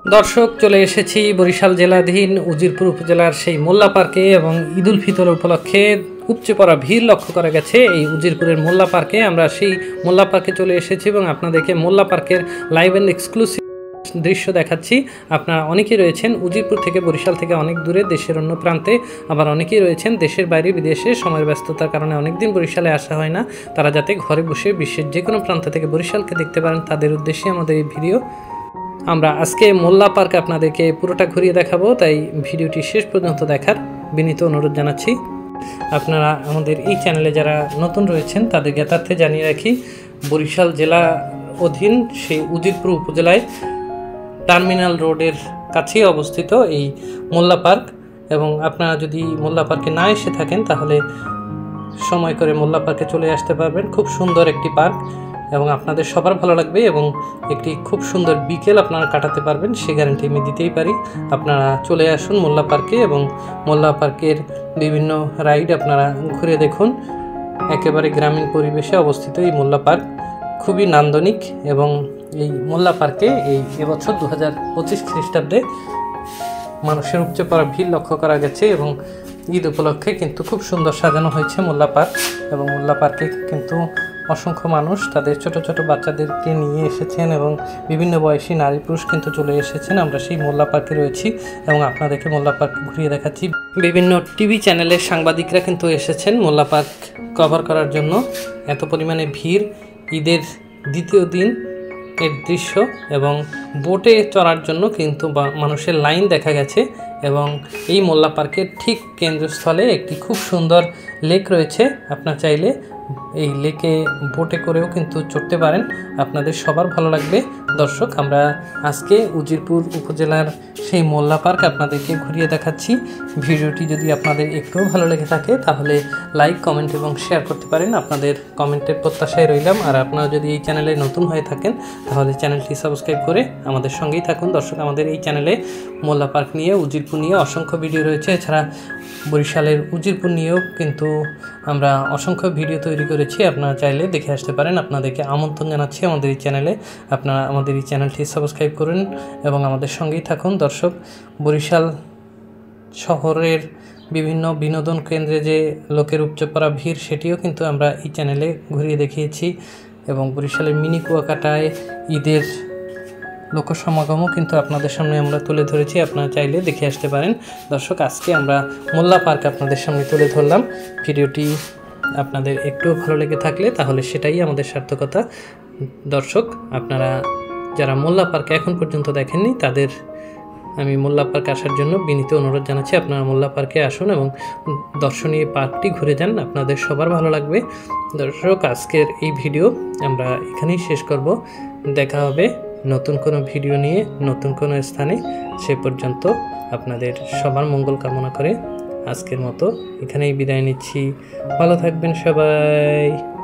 দর্শক চলে এসেছি বরিশাল জেলাধীন উজিরপুর উপজেলার সেই মোল্লা পার্কে এবং ঈদ উল ফিতর উপলক্ষে উপচে পড়া ভিড় লক্ষ্য করা গেছে এই উজিরপুরের মোল্লা পার্কে। আমরা সেই মোল্লা পার্কে চলে এসেছি এবং আপনাদেরকে মোল্লা পার্কের লাইভ অ্যান্ড এক্সক্লুসিভ দৃশ্য দেখাচ্ছি। আপনারা অনেকেই রয়েছেন উজিরপুর থেকে বরিশাল থেকে অনেক দূরে দেশের অন্য প্রান্তে, আবার অনেকেই রয়েছেন দেশের বাইরে বিদেশে সময়ের ব্যস্ততার কারণে অনেকদিন বরিশালে আসা হয় না। তারা যাতে ঘরে বসে বিশ্বের যে কোনো প্রান্ত থেকে বরিশালকে দেখতে পারেন তাদের উদ্দেশ্যে আমাদের এই ভিডিও। আমরা আজকে মোল্লা পার্ক আপনাদেরকে পুরোটা ঘুরিয়ে দেখাবো, তাই ভিডিওটি শেষ পর্যন্ত দেখার বিনীত অনুরোধ জানাচ্ছি। আপনারা আমাদের এই চ্যানেলে যারা নতুন রয়েছেন তাদের জ্ঞাতার্থে জানিয়ে রাখি, বরিশাল জেলা অধীন সেই উজিরপুর উপজেলায় টার্মিনাল রোডের কাছেই অবস্থিত এই মোল্লা পার্ক। এবং আপনারা যদি মোল্লা পার্কে না এসে থাকেন তাহলে সময় করে মোল্লা পার্কে চলে আসতে পারবেন। খুব সুন্দর একটি পার্ক এবং আপনাদের সবার ভালো লাগবে এবং একটি খুব সুন্দর বিকেল আপনারা কাটাতে পারবেন, সে গ্যারান্টি আমি দিতেই পারি। আপনারা চলে আসুন মোল্লা পার্কে এবং মোল্লা পার্কের বিভিন্ন রাইড আপনারা ঘুরে দেখুন। একেবারে গ্রামীণ পরিবেশে অবস্থিত এই মোল্লা পার্ক খুবই নান্দনিক এবং এই মোল্লা পার্কে এবছর 2025 খ্রিস্টাব্দে মানুষের উপচে পড়া ভিড় লক্ষ্য করা গেছে এবং ঈদ উপলক্ষে কিন্তু খুব সুন্দর সাজানো হয়েছে মোল্লা পার্ক। এবং মোল্লা পার্কে কিন্তু অসংখ্য মানুষ তাদের ছোট ছোট বাচ্চাদেরকে নিয়ে এসেছেন এবং বিভিন্ন বয়সী নারী পুরুষ কিন্তু চলে এসেছেন। আমরা সেই মোল্লা পার্কে রয়েছি এবং আপনাদেরকে মোল্লা পার্ক ঘুরিয়ে দেখাচ্ছি। বিভিন্ন টিভি চ্যানেলের সাংবাদিকরা কিন্তু এসেছেন মোল্লা পার্ক কভার করার জন্য। এত পরিমাণে ভিড়, ঈদের দ্বিতীয় দিন এর দৃশ্য এবং বোটে চড়ার জন্য কিন্তু মানুষের লাইন দেখা গেছে। এবং এই মোল্লা পার্কের ঠিক কেন্দ্রস্থলে একটি খুব সুন্দর লেক রয়েছে। আপনারা চাইলে এই লেকে বোটে করেও কিন্তু চড়তে পারেন, আপনাদের সবার ভালো লাগবে। দর্শক, আমরা আজকে উজিরপুর উপজেলার সেই মোল্লা পার্ক আপনাদেরকে ঘুরিয়ে দেখাচ্ছি। ভিডিওটি যদি আপনাদের একটুও ভালো লেগে থাকে তাহলে লাইক, কমেন্ট এবং শেয়ার করতে পারেন। আপনাদের কমেন্টের প্রত্যাশায় রইলাম। আর আপনারা যদি এই চ্যানেলে নতুন হয়ে থাকেন তাহলে চ্যানেলটি সাবস্ক্রাইব করে আমাদের সঙ্গেই থাকুন। দর্শক, আমাদের এই চ্যানেলে মোল্লা পার্ক নিয়ে, উজিরপুর নিয়ে অসংখ্য ভিডিও রয়েছে। এছাড়া বরিশালের উজিরপুর নিয়েও কিন্তু আমরা অসংখ্য ভিডিও তৈরি করেছি, আপনারা চাইলে দেখে আসতে পারেন। আপনাদেরকে আমন্ত্রণ জানাচ্ছি আমাদের এই চ্যানেলে। আপনারা আমাদের এই চ্যানেলটি সাবস্ক্রাইব করুন এবং আমাদের সঙ্গেই থাকুন। দর্শক, বরিশাল শহরের বিভিন্ন বিনোদন কেন্দ্রে যে লোকের উপচে পড়া ভিড় সেটিও কিন্তু আমরা এই চ্যানেলে ঘুরিয়ে দেখিয়েছি। এবং বরিশালের মিনি কুয়াকাটায় ঈদের লোকসমাগমও কিন্তু আপনাদের সামনে আমরা তুলে ধরেছি, আপনারা চাইলে দেখে আসতে পারেন। দর্শক, আজকে আমরা মোল্লা পার্ক আপনাদের সামনে তুলে ধরলাম। ভিডিওটি আপনাদের একটু ভালো লেগে থাকলে তাহলে সেটাই আমাদের সার্থকতা। দর্শক, আপনারা যারা মোল্লা পার্ক এখন পর্যন্ত দেখেননি তাদের আমি মোল্লা পার্ক আসার জন্য বিনীত অনুরোধ জানাচ্ছি। আপনারা মোল্লা পার্কে আসুন এবং দর্শনীয় পার্কটি ঘুরে যান, আপনাদের সবার ভালো লাগবে। দর্শক, আজকের এই ভিডিও আমরা এখানেই শেষ করব। দেখা হবে নতুন কোনো ভিডিও নিয়ে নতুন কোনো স্থানে। সে পর্যন্ত আপনাদের সবার মঙ্গল কামনা করে আজকের মতো এখানেই বিদায় নিচ্ছি। ভালো থাকবেন সবাই।